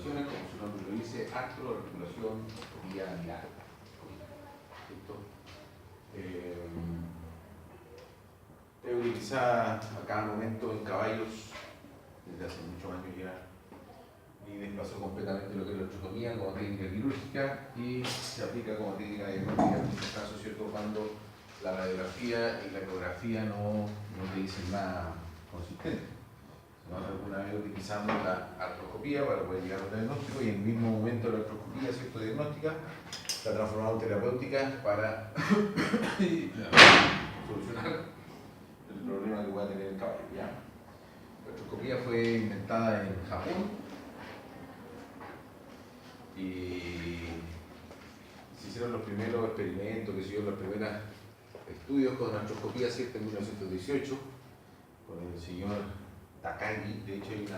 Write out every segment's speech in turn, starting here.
articulaciones, como su nombre lo dice, artro, articulación, vía mirar. Es utilizada a cada momento en caballos desde hace muchos años ya, y desplazó completamente lo que es la artrotomía como técnica quirúrgica y se aplica como técnica diagnóstica en muchos casos, ¿cierto?, cuando la radiografía y la ecografía no te dicen nada consistente. Nosotros alguna vez utilizamos la artroscopía para poder llegar a un diagnóstico, y en el mismo momento de la artroscopía, ¿cierto?, diagnóstica, la transformamos en terapéutica para solucionar el problema que pueda tener el caballo, ¿ya? La artroscopía fue inventada en Japón y se hicieron los primeros experimentos, que se hicieron los primeros estudios con artroscopía, ¿cierto?, en 1918, con el señor Takagi. De hecho hay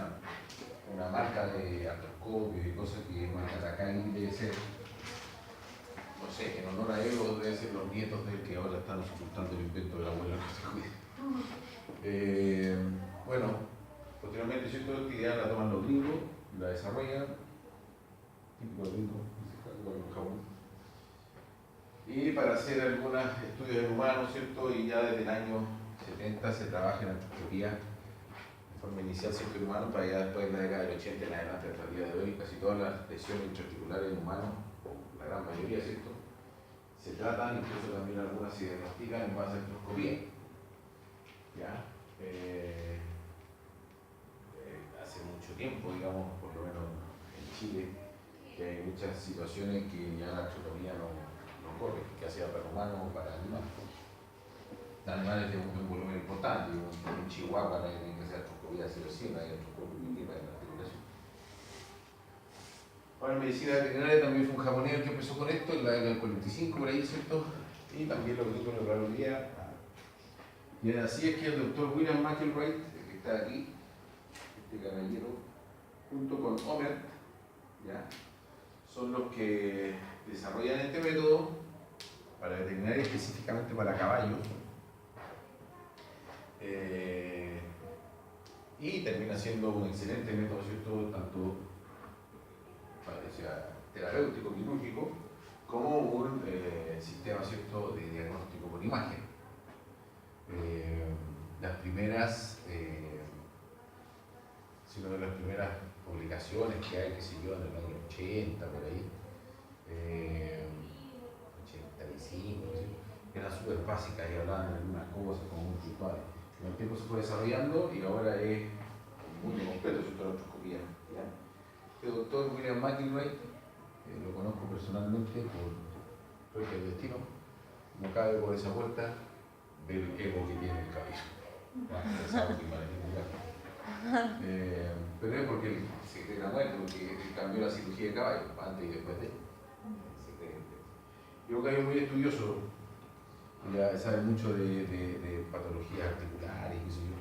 una marca de artroscopios y cosas que es marca Takagi, debe ser, no sé, en honor a él, o deben ser los nietos de él que ahora están soportando el invento del abuelo de la artroscopía. Bueno, posteriormente, ¿cierto?, esta idea la toman los gringos, la desarrollan, típico de gringo, en Japón, y para hacer algunos estudios en humanos, ¿cierto?, y ya desde el año 70 se trabaja en artroscopía de forma inicial, ¿cierto?, en humanos, para ya después de la década del 80 en adelante hasta el día de hoy, casi todas las lesiones intraarticulares en humanos, la gran mayoría, ¿cierto?, se tratan, incluso también algunas se diagnostican en base a artroscopía. ¿Ya? Hace mucho tiempo, digamos, por lo menos en Chile, que hay muchas situaciones que ya la artrotomía no corre, que sea para humanos o para animales. Animales de un volumen importante, un chihuahua no tiene que hacer artroscopía sí o sí, no hay artroscopía para la articulación. Ahora, en medicina veterinaria también fue un japonés el que empezó con esto, en la década del 45 por ahí, ¿cierto? Y también lo que tuvo en la radiología. Y así es que el doctor William McElroy, que está aquí, este caballero, junto con Homer, ¿ya?, son los que desarrollan este método para veterinaria, específicamente para caballos, y termina siendo un excelente método, ¿cierto?, tanto sea terapéutico, quirúrgico, como un sistema, ¿cierto?, de diagnóstico por imagen. Las primeras, una de las primeras publicaciones que hay, que se dio en el año 80, por ahí, 85, eran súper básicas y hablaban de algunas cosas como muy puntuales. Con el tiempo se fue desarrollando y ahora es muy completo, ¿cierto?, la artroscopía. Este doctor William McElroy, lo conozco personalmente por el destino, no cabe por esa puerta del ego que tiene el cabello. Pero es porque el secreto muerto, porque cambió la cirugía de caballo, antes y después de él. Yo creo que es muy estudioso, ya sabe mucho de patologías articulares, qué sé yo.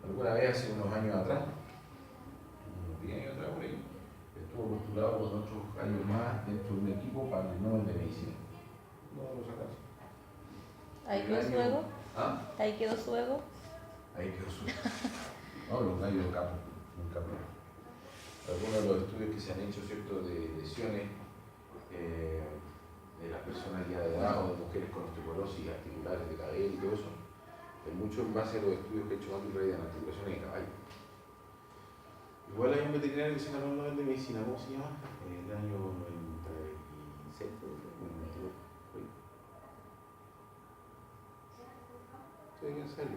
Alguna vez, hace unos años atrás, unos 10 años atrás, por ahí, estuvo postulado con otros años más dentro de un equipo para el Nobel de Medicina. No lo sacaron. ¿Ahí quedó su ego? ¿Ah? ¿Ahí quedó su ego? Ahí quedó su ego. No, los gallos capos, nunca más. Algunos de los estudios que se han hecho, ¿cierto?, de lesiones de las personas ya de edad o de mujeres con osteoporosis articulares de cabello y todo eso, es mucho en base a los estudios que ha hecho McElroy en articulaciones de caballo. Igual hay un veterinario que se ganó el Nobel de Medicina, ¿cómo se llama? En el año 96, ¿ustedes quién sabe?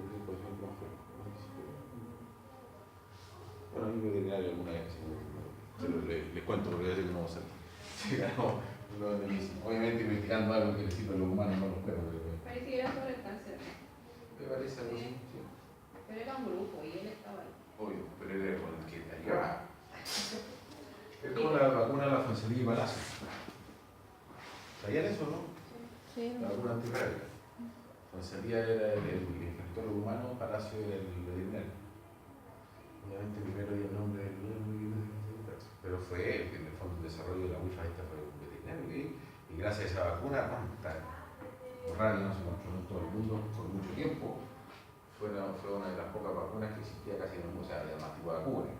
Bueno, hay un veterinario alguna vez, les cuento porque ya sé que no va a salir. Se ganó el Nobel de Medicina. Obviamente investigando algo que le sirve a los humanos, no a los perros. Parece que era sobre el cáncer. Me parece algo así, sí. Pero era un grupo y él estaba ahí. Obvio, pero era con el que te ayudaba. Es como la vacuna de la Fonsería y Palacio. ¿Sabían eso, no? Sí. La vacuna antirrábica. Fonsería era el inspector humano, Palacio era el veterinario. Obviamente primero dio el nombre del pero fue él, que en el fondo el desarrollo de la wifi esta fue un veterinario y gracias a esa vacuna, esta rabia no se controló en todo el mundo por mucho tiempo. Fue una de las pocas vacunas que existía casi en el mundo, o sea, la más antigua vacuna,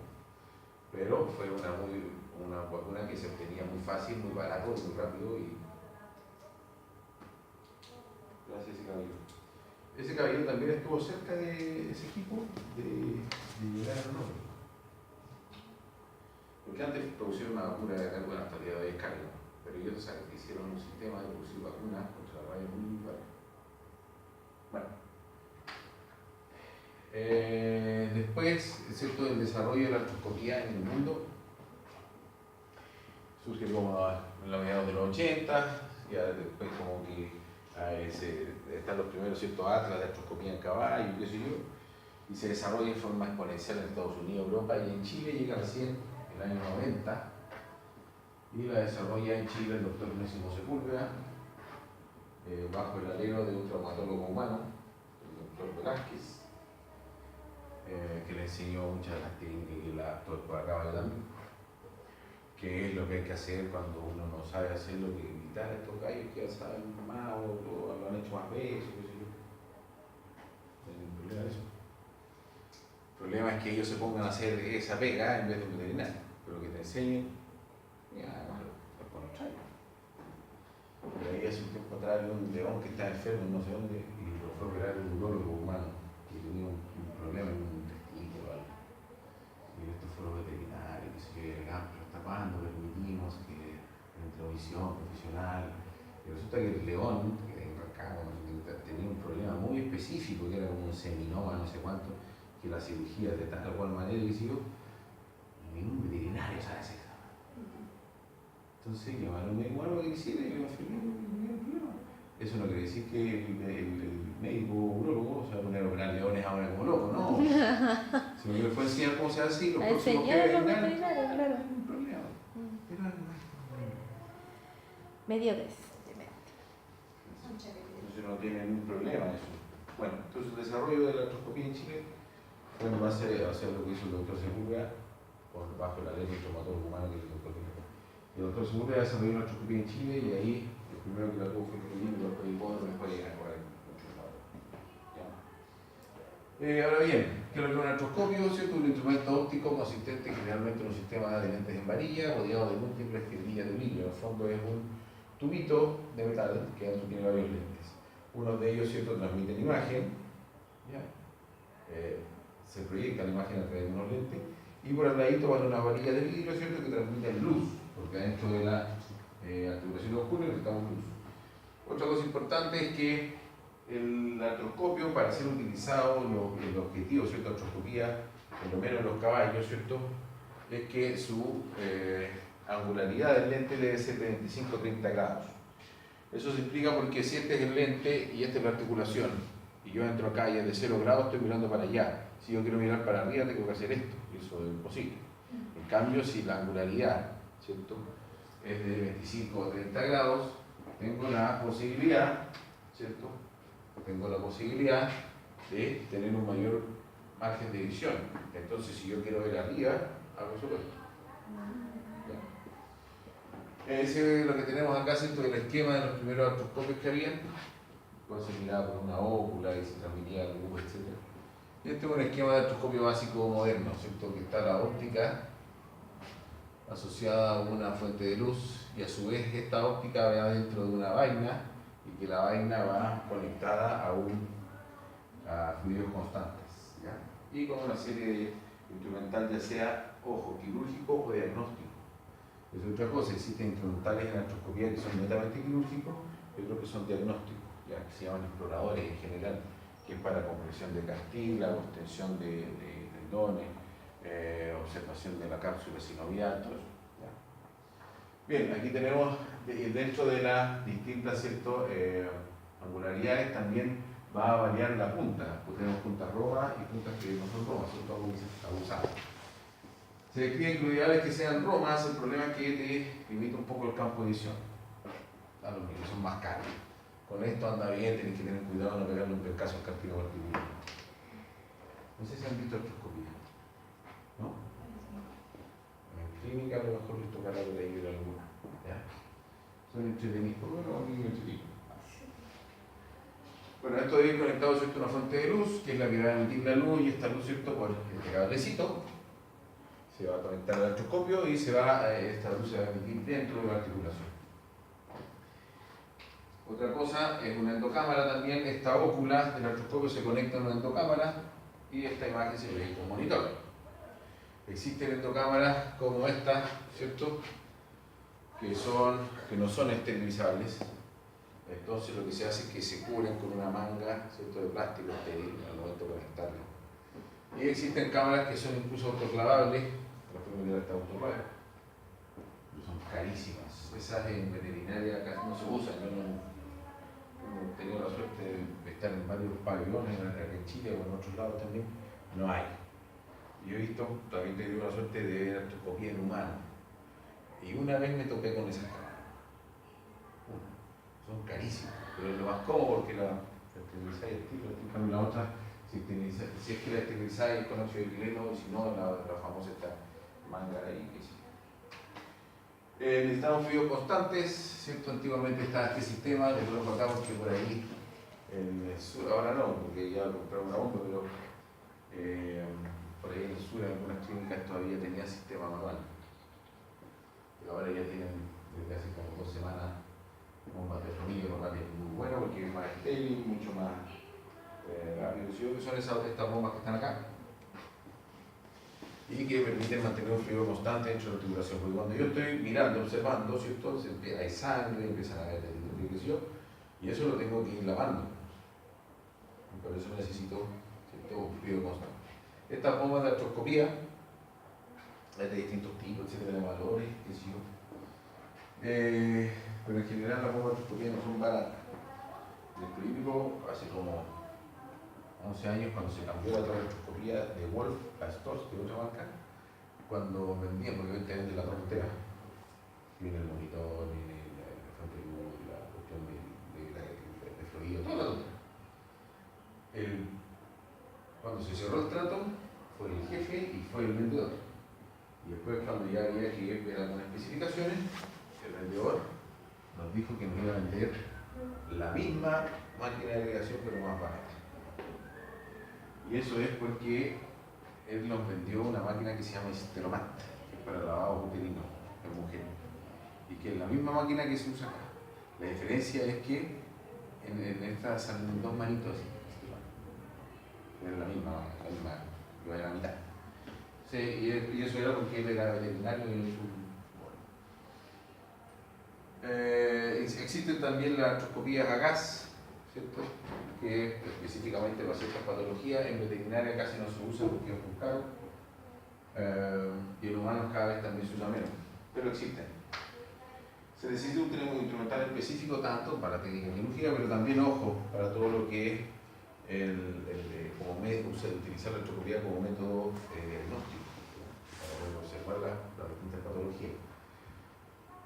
pero fue una muy una vacuna que se obtenía muy fácil, muy barato, muy rápido y... Gracias ese caballero. Ese caballero también estuvo cerca de ese equipo de llegar al honor. Porque antes producieron una vacuna de cargo hasta el día de hoy es cargo, pero ellos saben que hicieron un sistema de producir vacunas contra la rabia muy bueno. Bueno. Después, ¿cierto?, del desarrollo de la artroscopía en el mundo, surge como en la mediados de los 80, ya después como que están los primeros ciertos atlas de artroscopía en caballo, qué sé yo, y se desarrolla en forma exponencial en Estados Unidos, Europa y en Chile llega recién el año 90 y la desarrolla en Chile el doctor Onésimo Sepúlveda bajo el alero de un traumatólogo humano, el doctor Velázquez, que le enseñó muchas de las técnicas que la doctora acaba también, que es lo que hay que hacer cuando uno no sabe hacer lo que evitar estos gallos que ya saben más o lo han hecho más veces, qué sé yo. No hay ningún problema de eso. El problema es que ellos se pongan a hacer esa pega en vez de un veterinario, pero que te enseñen, ya, bueno, lo contrario. Por ahí hace un tiempo atrás había un león que estaba enfermo, no sé dónde, y lo fue a operar un urólogo humano, que tenía un problema en un intestino o algo. Y estos fueron veterinarios, que se llegan, pero hasta cuándo permitimos que la introvisión profesional. Y resulta que el león, que en Rancagua, tenía un problema muy específico, que era como un seminoma, no sé cuánto, que la cirugía de tal o cual manera, y si yo, ningún veterinario sabe hacer eso. Entonces llamaron a un médico humano que quisiera y le afirmó que no había problema. Eso no quiere decir que el médico urólogo se va a poner a operar leones ahora como loco, no. Si me fue a enseñar cómo se hace, los A próximos que enseñar los vengan, veterinarios, claro. no hay ningún problema. Pero no hay problema. Mediocres. Entonces no tiene ningún problema eso. Bueno, entonces el desarrollo de la artroscopía en Chile fue en base a hacer lo que hizo el doctor Sepúlveda bajo la ley del traumatólogo humano que es el doctor Sepúlveda. El doctor Sepúlveda desarrolló la artroscopía en Chile y ahí el primero que la tuvo fue el libro, después el hipódromo, después llegar a jugar en muchos lados. Ahora bien, ¿qué es lo que es un artroscopio? ¿Cierto? Un instrumento óptico consistente generalmente en un sistema de lentes en varilla rodeado de múltiples fibrillas de brillo. En el fondo es un tubito de metal que adentro tiene varios lentes. Uno de ellos, ¿cierto?, transmiten imagen, ¿ya? Se proyecta la imagen a través de unos lentes y por al ladito van unas varillas de vidrio, ¿cierto?, que transmiten luz, porque dentro de la articulación oscura necesitamos luz. Otra cosa importante es que el artroscopio, para ser utilizado, el objetivo, ¿cierto?, artroscopía, por lo menos en los caballos, ¿cierto?, es que su angularidad del lente debe ser de 25 a 30 grados. Eso se explica porque si este es el lente y esta es la articulación, y yo entro acá y es de 0 grados, estoy mirando para allá. Si yo quiero mirar para arriba, tengo que hacer esto, y eso es imposible. En cambio, si la angularidad, ¿cierto?, es de 25 a 30 grados, tengo la posibilidad, ¿cierto?, tengo la posibilidad de tener un mayor margen de visión. Entonces, si yo quiero ver arriba, hago eso. Ese es lo que tenemos acá, ¿cierto?, el esquema de los primeros artroscopios que habían. Puede ser mirado por una ócula y se transmitía luz, etc. Y este es un esquema de artroscopio básico moderno, ¿cierto?, que está la óptica asociada a una fuente de luz y a su vez esta óptica va dentro de una vaina y que la vaina va conectada a fluidos constantes, ¿ya? Y con una serie de instrumental, ya sea, ojo, quirúrgico o diagnóstico. Es otra cosa, existen instrumentales en artroscopía que son netamente quirúrgicos y otros que son diagnósticos, ya, que se llaman exploradores en general, que es para compresión de cartílago, extensión de tendones, observación de la cápsula sinovial, todo eso. ¿Ya? Bien, aquí tenemos dentro de las distintas, ¿cierto?, angularidades también va a variar la punta, pues tenemos puntas rojas y puntas que no son rojas, son todas abusadas. Se describen que lo ideal es que sean romas, el problema es que te limita un poco el campo de visión, a los que son más caros. Con esto anda bien, tienes que tener cuidado de no pegarle un percazo al cartílago articular. No sé si han visto artroscopía, ¿no? En clínica a lo mejor les tocará por ahí ver alguna. ¿Ya? Son entretenidos, por lo menos a mí me entretienen. Bueno, esto debe ir conectado, ¿cierto?, a una fuente de luz, que es la que va a emitir la luz, y esta luz, ¿cierto?, por este cablecito Se va a conectar al artroscopio y esta luz se va a emitir dentro de la articulación. Otra cosa es una endocámara también. Esta ócula del artroscopio se conecta a una endocámara y esta imagen se ve como monitor. Existen endocámaras como esta, ¿cierto? Que no son esterilizables. Entonces lo que se hace es que se cubren con una manga, ¿cierto?, de plástico estéril al momento de conectarla. Y existen cámaras que son incluso autoclavables, las pueden mirar hasta autoclave, son carísimas. Esas en veterinaria casi no se usan. Yo no he tenido la suerte de estar en varios pabellones en Chile o en otros lados también, no hay. Yo he visto, también he tenido la suerte de ver artroscopía en humanos. Y una vez me topé con esas cámaras. Son carísimas, pero es lo más cómodo porque la esterilizáis el tiro, en cambio la otra, si es que la esterilizáis con óxido de etileno, y si no, la famosa esta manga ahí, que sí. Necesitamos fluidos constantes, ¿cierto? Antiguamente estaba este sistema, después lo contamos que por ahí, en el sur, ahora no, porque ya compraron una bomba, pero por ahí en el sur, en algunas clínicas todavía tenía sistema manual. Pero ahora ya tienen desde hace como 2 semanas bombas de fluido, lo cual es muy bueno porque es más estéril, mucho más rápido. Que son estas bombas que están acá y que permiten mantener un fluido constante dentro de la articulación. Porque cuando yo estoy mirando, observando, ¿cierto?, hay sangre, empiezan a haber delitos, y eso lo tengo que ir lavando. Y por eso necesito, ¿cierto?, un fluido constante. Estas bombas de artroscopía, hay de distintos tipos, etcétera, de valores, qué sé yo. Pero en general las bombas de artroscopía no son baratas. El clínico hace como 11 años, cuando se cambió la artroscopía de Wolf a Storz, de otra marca, cuando vendían, porque hoy te venden la tortera, viene el monitor, viene la fuente de luz, la cuestión de fluido, todo la tontera. Cuando se cerró el trato, fue el jefe y fue el vendedor. Y después, cuando ya había que ver algunas especificaciones, el vendedor nos dijo que nos iba a vender la misma máquina de agregación, pero más barata. Y eso es porque él nos vendió una máquina que se llama Steromat, que es para lavado uterino en mujeres, y que es la misma máquina que se usa acá. La diferencia es que en esta salen 2 manitos así, es la misma, que va a la mitad. Sí, y eso era porque él era veterinario y existen también las artroscopías a gas, ¿cierto?, que específicamente para ciertas patologías. En veterinaria casi no se usa porque es muy caro, y en humanos cada vez también se usa menos, pero existen. Se necesita un instrumental específico tanto para técnica quirúrgica, pero también, ojo, para todo lo que es como médico, utilizar la artroscopía como método diagnóstico, para poder observar las distintas patologías.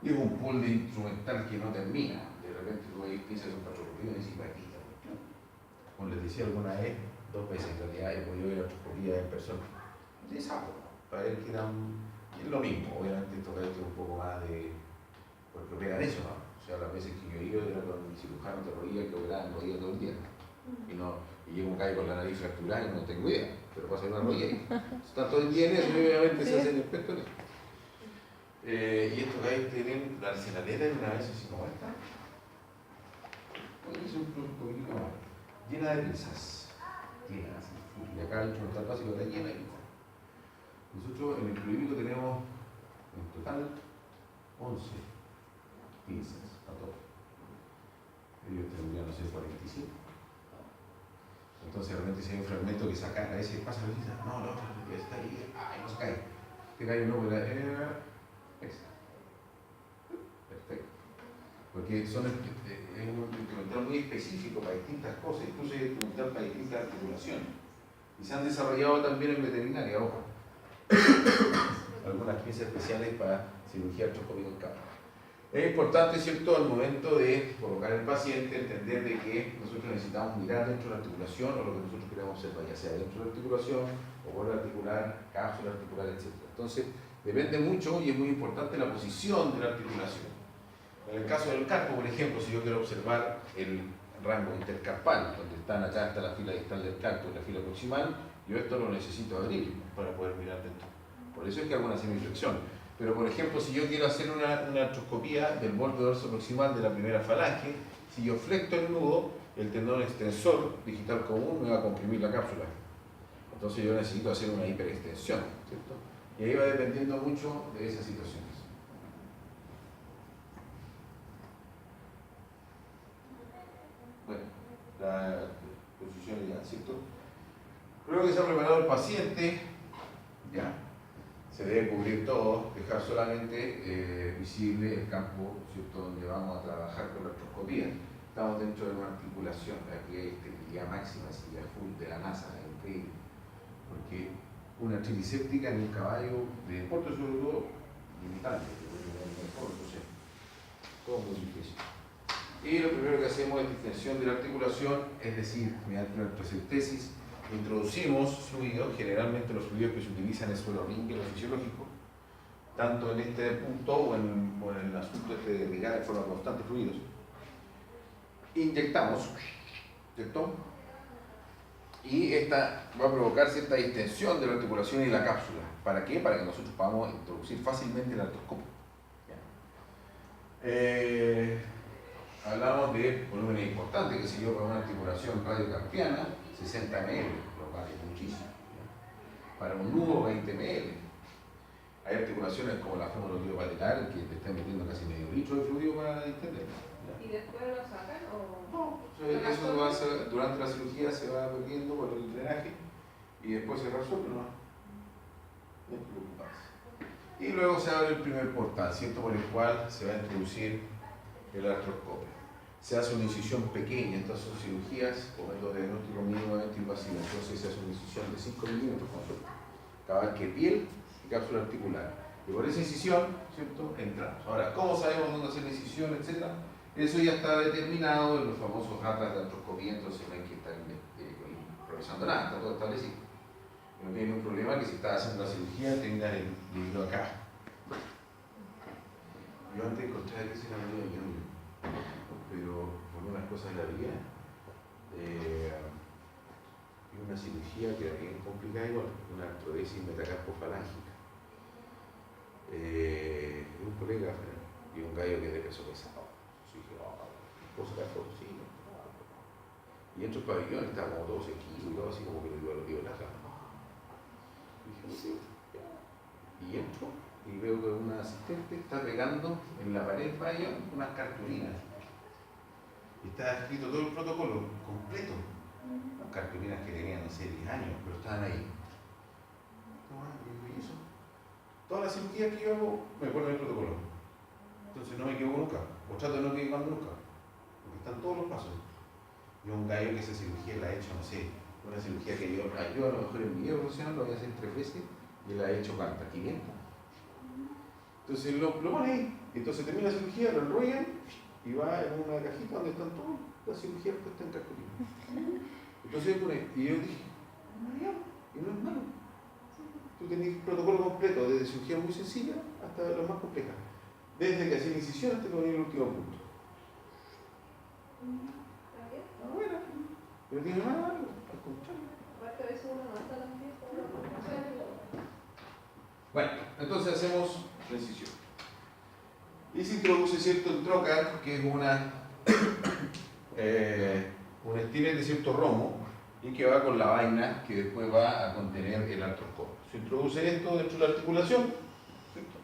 Y es un pool de instrumental que no termina. De repente tú ahí piensas en artroscopía y dices, aquí está. Como les decía alguna vez, 2 veces en realidad he podido ver artroscopía en persona. De sapo, para ver que es lo mismo. Obviamente esto es un poco más de, porque operan eso, ¿no? O sea, las veces que yo he ido era con mi cirujano de rodilla que operaban rodilla todo el día. Y llego acá con la nariz fracturada y no tengo idea, pero pasa una rodilla ahí. Está todo el día en eso y obviamente se hacen expertos en eso. Y estos gallos tienen la arsenalera en una vez así como esta. Puede ser un poquito más llena de pinzas. Llena así. Y acá el instrumental básico está llena de pinzas. Nosotros en el clínico tenemos en total 11 pinzas a todos. Ellos tendrían, no sé, 45. Entonces realmente si hay un fragmento que saca, a veces pasa la pinza, no, la otra está ahí, ay, no se cae. Este gallo no, pero esa. Perfecto. Porque es un instrumental muy específico para distintas cosas, incluso es instrumental para distintas articulaciones. Y se han desarrollado también en veterinaria, ojo. Algunas piezas especiales para cirugía artroscópica en cámara. Es importante, ¿cierto?, al momento de colocar al paciente, entender de que nosotros necesitamos mirar dentro de la articulación o lo que nosotros queremos observar, ya sea dentro de la articulación o borde articular, cápsula articular, etc. Entonces, depende mucho y es muy importante la posición de la articulación. En el caso del carpo, por ejemplo, si yo quiero observar el rango intercarpal, donde están acá está la fila distal del carpo y la fila proximal, yo esto lo necesito abrir para poder mirar dentro. Por eso es que hago una semiflexión. Pero por ejemplo, si yo quiero hacer una artroscopía del borde dorso proximal de la primera falange, si yo flecto el nudo, el tendón extensor digital común me va a comprimir la cápsula. Entonces yo necesito hacer una hiperextensión, ¿cierto? Y ahí va dependiendo mucho de esas situaciones. Bueno, la posición ideal, ¿cierto? Luego que se ha preparado el paciente, ya, se debe cubrir todo, dejar solamente visible el campo, ¿cierto?, donde vamos a trabajar con la artroscopía. Estamos dentro de una articulación, aquí hay esterilidad máxima, esterilidad full de la NASA, es increíble, porque una artritis séptica en un caballo de deporte, sobre todo, limitante, entonces, todo muy difícil. Y lo primero que hacemos es distensión de la articulación, es decir, mediante una artrocentesis, introducimos fluidos, generalmente los fluidos que se utilizan es suelo ring, lo fisiológico, tanto en este punto o en el asunto de irrigar de forma constante fluidos. Inyectamos, ¿cierto? Y esta va a provocar cierta distensión de la articulación y la cápsula. ¿Para qué? Para que nosotros podamos introducir fácilmente el artroscopio. Hablamos de volúmenes importantes, que si yo para una articulación radiocarpiana, 60 ml, lo cual es muchísimo. Para un nudo, 20 ml. Hay articulaciones como la femorotibiopatelar que te están metiendo casi medio litro de fluido para distender. ¿Y después lo sacan o...? No, eso va a ser, durante la cirugía se va perdiendo por el drenaje y después se resuelve, ¿no? No te preocupes. Y luego se abre el primer portal, ¿cierto?, por el cual se va a introducir el artroscopio. Se hace una incisión pequeña, estas son cirugías con método de diagnóstico mínimamente invasivo, entonces se hace una incisión de 5 milímetros con suerte, cada que piel y cápsula articular. Y por esa incisión, ¿cierto?, entramos. Ahora, ¿cómo sabemos dónde hacer la incisión, etcétera? Eso ya está determinado en los famosos atlas de artroscopía, entonces no hay que estar improvisando nada, está todo establecido. No tiene un problema que si estás haciendo la cirugía tengas el libro acá. Yo antes encontraba que se era medio ñoño, pero por unas cosas de la vida y una cirugía que era bien complicada igual, una artrodesis metacarpofalángica. Un colega y un gallo que es de peso pesado. Cosa de fotos, sí, no. Y entro al pabellón, estaba como 12 kilos y todo así como que le dio la cama. Y dije, sí, ya. Y entro y veo que una asistente está pegando en la pared del pabellón unas cartulinas. Y está escrito todo el protocolo completo. Unas cartulinas que tenían, no sé, 10 años, pero estaban ahí. ¿Y eso? Todas las cirugías que yo hago me ponen el protocolo. Entonces no me equivoco nunca, o trato de no equivocarme nunca. Están todos los pasos. Yo un gallo que esa cirugía la he hecho, no sé, una cirugía que yo a lo mejor en mi vida profesional lo voy a hacer 3 veces y la he hecho ¿cuántas? 500. Entonces lo pone ahí. Entonces termina la cirugía, lo enrollan y va en una cajita donde están todas las cirugías puestas en cartulina. Entonces pone, y yo dije, y no es malo. Tú tenés un protocolo completo, desde cirugía muy sencilla hasta lo más compleja. Desde que hacía la incisión hasta que venía el último punto. Bueno, pero tiene más algo, al contrario. Bueno, entonces hacemos la incisión. Y se introduce, ¿cierto?, el trocar, que es un estímulo de cierto romo y que va con la vaina que después va a contener el artroscopio. Se introduce esto dentro de la articulación, ¿cierto?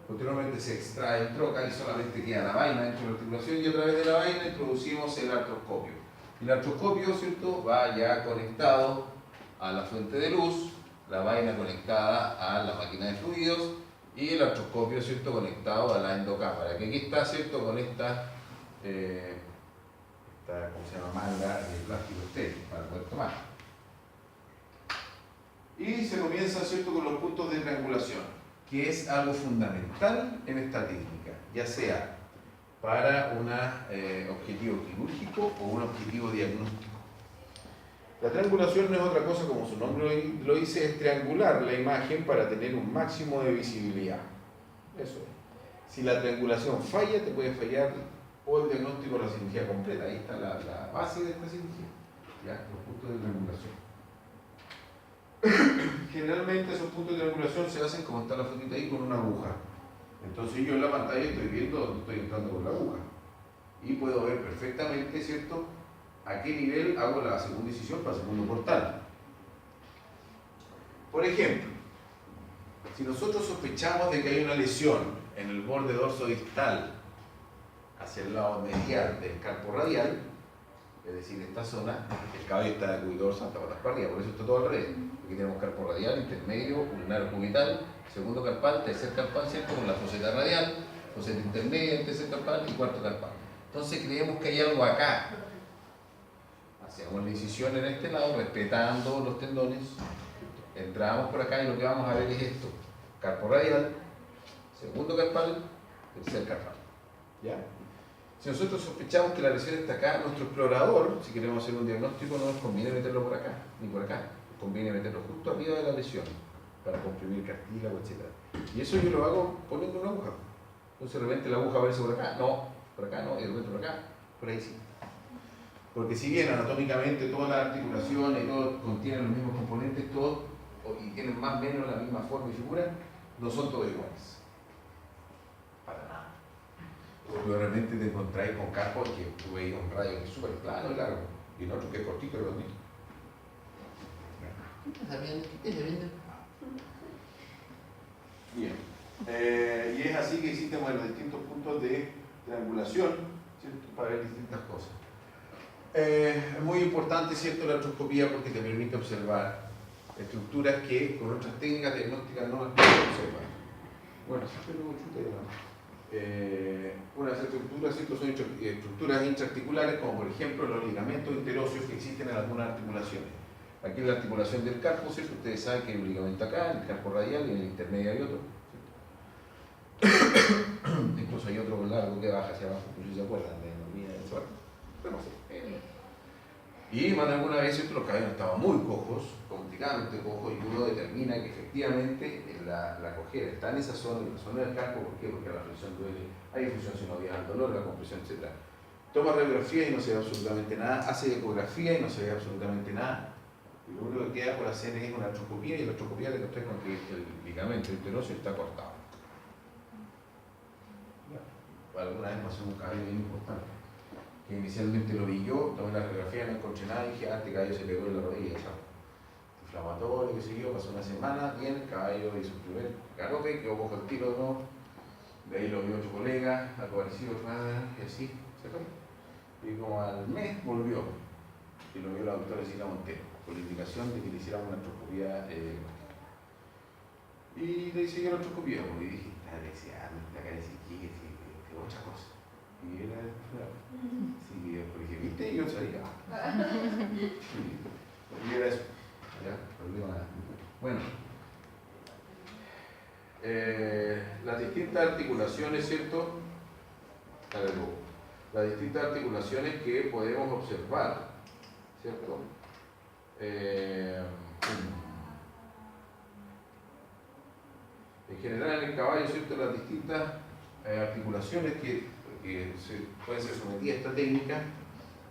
Posteriormente se extrae el trocar y solamente queda la vaina dentro de la articulación y a través de la vaina introducimos el artroscopio. El artroscopio, ¿cierto?, va ya conectado a la fuente de luz, la vaina conectada a la máquina de fluidos y el artroscopio, ¿cierto?, conectado a la endocámara, que aquí está, ¿cierto?, con esta ¿cómo se llama?, manga de plástico estéril para poder tomar. Y se comienza, ¿cierto?, con los puntos de triangulación, que es algo fundamental en esta técnica, ya sea para un objetivo quirúrgico o un objetivo diagnóstico. La triangulación no es otra cosa, como su nombre lo dice, es triangular la imagen para tener un máximo de visibilidad. Eso es. Si la triangulación falla, te puede fallar o el diagnóstico de la cirugía completa. Ahí está la base de esta cirugía, ¿ya?, los puntos de triangulación. generalmente esos puntos de triangulación se hacen como está la fotita ahí con una aguja. Entonces yo en la pantalla estoy viendo dónde estoy entrando con la aguja. Y puedo ver perfectamente, ¿cierto?, a qué nivel hago la segunda incisión para el segundo portal. Por ejemplo, si nosotros sospechamos de que hay una lesión en el borde dorsodistal hacia el lado medial del carpo radial, es decir, esta zona, el cabello está de cuidador santa patas para arriba, por eso está todo al revés. Aquí tenemos carpo radial, intermedio, ulnar cubital, segundo carpal, tercer carpal, ¿cierto?, con la foseta radial, foseta intermedia, tercer carpal y cuarto carpal. Entonces creemos que hay algo acá. Hacemos la incisión en este lado, respetando los tendones. Entramos por acá y lo que vamos a ver es esto. Carpo radial, segundo carpal, tercer carpal. ¿Ya? Si nosotros sospechamos que la lesión está acá, nuestro explorador, si queremos hacer un diagnóstico, no nos conviene meterlo por acá, ni por acá. Nos conviene meterlo justo arriba de la lesión, para comprimir cartílago, etc. Y eso yo lo hago poniendo una aguja. Entonces de repente la aguja aparece por acá, no, por acá no, y de repente por acá, por ahí sí. Porque si bien anatómicamente todas las articulaciones y todo contienen los mismos componentes, todos, y tienen más o menos la misma forma y figura, no son todos iguales. Para nada. Porque de repente te encontráis con carpos que tú veis un rayo que es súper plano y largo, y en otro que es cortito y redondito. ¿Qué está viendo? Bien. Y es así que existen, bueno, distintos puntos de triangulación, ¿cierto?, para ver distintas cosas. Es muy importante, ¿cierto?, la artroscopía porque te permite observar estructuras que con otras técnicas diagnósticas no las puedes observar. Bueno, unas estructuras, ¿cierto?, son estructuras intraarticulares, como por ejemplo los ligamentos interóseos que existen en algunas articulaciones. Aquí en la articulación del carpo, ¿cierto?, ustedes saben que hay un ligamento acá, en el carpo radial y en el intermedio hay otro. Incluso hay otro largo que baja hacia abajo, no sé si se acuerdan de la línea del suelo. Pero no sé. Y más de alguna vez los cabellos estaban muy cojos, complicadamente cojos, y uno determina que efectivamente la cojera está en esa zona, en la zona del carpo. ¿Por qué? Porque la flexión duele, hay difusión sinovial, dolor, la compresión, etc. Toma radiografía y no se ve absolutamente nada, hace ecografía y no se ve absolutamente nada. Y lo único que queda por hacer es una artroscopía, y la artroscopía te encontré con que el ligamento interóseo está cortado. Alguna vez pasó un cabello bien importante, que inicialmente lo vi yo, tomé la radiografía, no encontré nada y dije, este cabello se pegó en la rodilla, chao. Inflamatorio, que siguió, pasó una semana, bien, el caballo hizo su primer galope, quedó cojo el tiro de nuevo, de ahí lo vio otro colega, algo parecido, y así, se fue. Y como al mes volvió, y lo vio la doctora Cecilia Montero, por la indicación de que le hiciéramos una artroscopía y le hice yo la artroscopía, y dije, está deseando, está careciendo, que otra cosa. Y era sí, porque viste, yo sabía. Y era eso. ¿Ya? Problema. Bueno. Las distintas articulaciones, ¿cierto? Las distintas articulaciones que podemos observar, ¿cierto? En general en el caballo, ¿cierto?, las distintas articulaciones que pueden ser sometidas a esta técnica,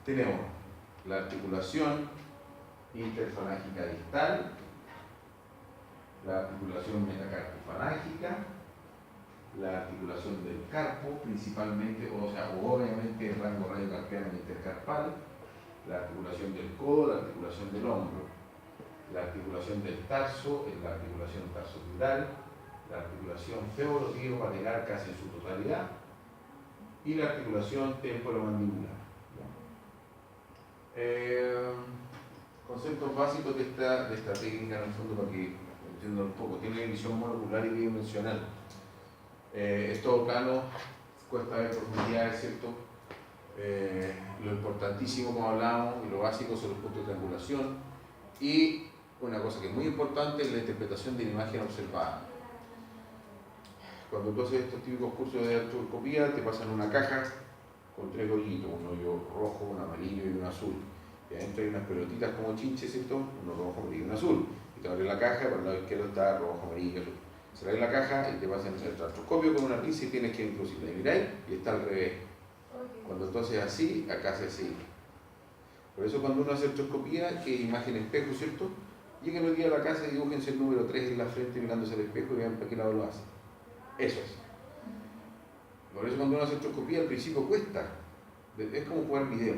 tenemos la articulación interfalángica distal, la articulación metacarpofalángica, la articulación del carpo principalmente, o obviamente el rango radiocarpiano intercarpal, la articulación del codo, la articulación del hombro, la articulación del tarso, la articulación tarsopiral, la articulación femoropatelaar casi en su totalidad, y la articulación temporomandibular. Conceptos básicos de esta técnica, en el fondo, para que entiendan un poco, tiene visión monocular y bidimensional. Es todo plano, cuesta ver profundidades, ¿cierto? Lo importantísimo, como hablábamos, y lo básico son los puntos de triangulación, y una cosa que es muy importante es la interpretación de la imagen observada. Cuando tú haces estos típicos cursos de artroscopía, te pasan una caja con 3 hoyitos, un hoyo rojo, un amarillo y un azul. Y adentro hay unas pelotitas como chinches, ¿cierto? Uno rojo, amarillo y un azul. Y te abres la caja, por el lado izquierdo está rojo, amarillo y azul. Cerráis la caja y te pasan el artroscopio con una pinza y tienes que introducirla. Y miráis y está al revés. Cuando tú haces así, acá hace así. Por eso cuando uno hace artroscopía, que es imagen espejo, ¿cierto? Lleguen hoy día a la casa y dibújense el número 3 en la frente mirándose al espejo y vean para qué lado lo hacen. Eso es. Por eso cuando uno hace artroscopía al principio cuesta. Es como jugar video.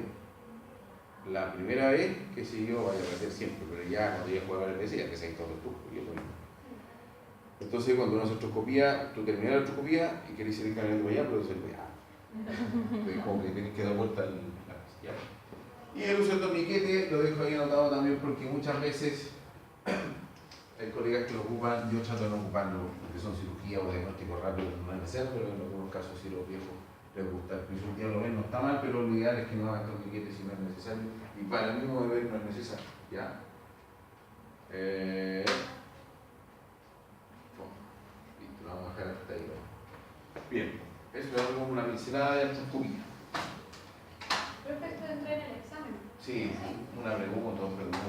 La primera vez, que sé yo, vaya a perder siempre, pero ya cuando ya juega el PC, ya que se ha todo el truco, y es lo mismo. Entonces cuando uno hace artroscopía, tú terminas la artroscopía y querés ir caminando para allá, pero se lo ya. Como que tienes que dar vuelta al ya. Y el uso del torniquete lo dejo ahí anotado también porque muchas veces hay colegas que lo ocupan, yo trato de no ocuparlo porque son cirugías o diagnósticos rápidos, no es necesario, pero en algunos casos sí los viejos les gusta. El principio lo ven, no está mal, pero lo ideal es que no hagan torniquetes si no es necesario y para el mismo bebé no es necesario. ¿Ya? Listo, lo vamos a dejar hasta ahí. Bien, eso es como una pincelada de artroscopía. Perfecto, entré en el examen. Sí, una pregunta, dos preguntas,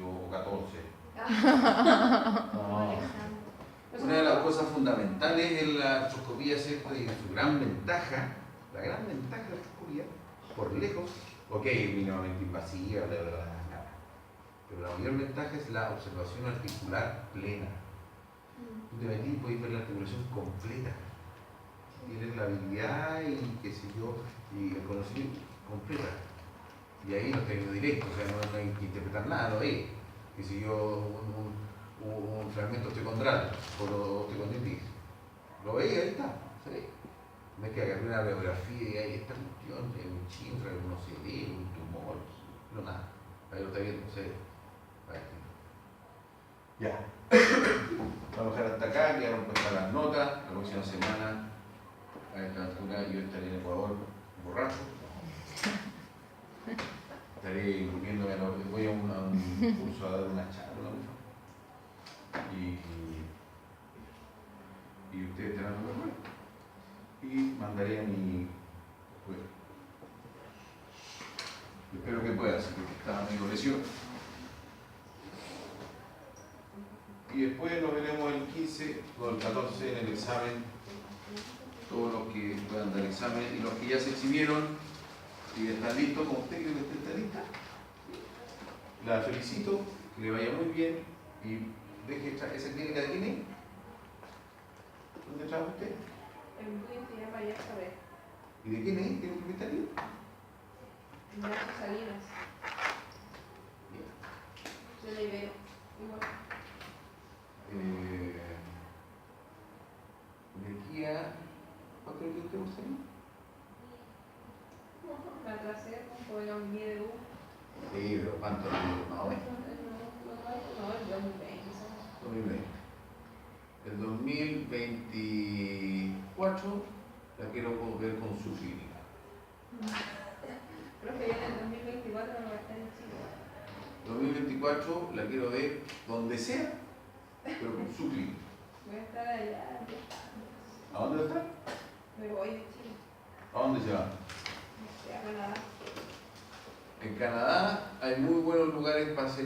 o 14. Como el examen. Una de las cosas fundamentales en la artroscopía, ¿cierto? Y su gran ventaja, la gran ventaja de la artroscopía, por lejos, ok, mínimamente invasiva, bla, bla, bla, bla, pero la mayor ventaja es la observación articular plena. Tú te metís y podés ver la articulación completa. Tienes la habilidad y qué sé yo, y el conocimiento completa. Y ahí no está viendo directo, o sea, no hay que interpretar nada, no ve. Que si yo un fragmento osteocondral o osteocondritis, lo veis, ahí está, ¿sí? No hay que agarrar una radiografía y ahí está cuestión, un chinfra, no se ve, un tumor, no nada. Ahí lo está viendo, ¿sí? Ya. Vamos a dejar hasta acá, ya vamos a pasar las notas. La próxima semana, a esta altura, yo estaré en Ecuador borracho. Estaré incluyéndome, voy a un curso a dar una charla, y ustedes estarán muy buenos. Y mandaré a mi. Pues, espero que pueda, así que estaba medio lesión. Y después nos veremos el 15 o el 14 en el examen, todos los que puedan dar examen y los que ya se exhibieron y están listos, como usted cree que usted está lista. La felicito, que le vaya muy bien y deje esa clínica de tiene. ¿Dónde trabaja usted? El BUI se llama Ya Saber. ¿Y de quién es? ¿Tiene un propietario? Ignacio Salinas. Bien. De la Ibero. Igual. De aquí a. ¿Cuánto le queda usted? Me atrasé con el miedo. Sí, pero ¿cuánto? No, bueno. No, el 2020. 2020. El 2024 la quiero ver con su clínica. Creo que ya en el 2024 no va a estar en Chile. 2024 la quiero ver donde sea, pero con su clínica. Voy a estar allá. ¿A dónde va a estar? Me voy de Chile. ¿A dónde se va? No sé, a Canadá. En Canadá hay muy buenos lugares para hacer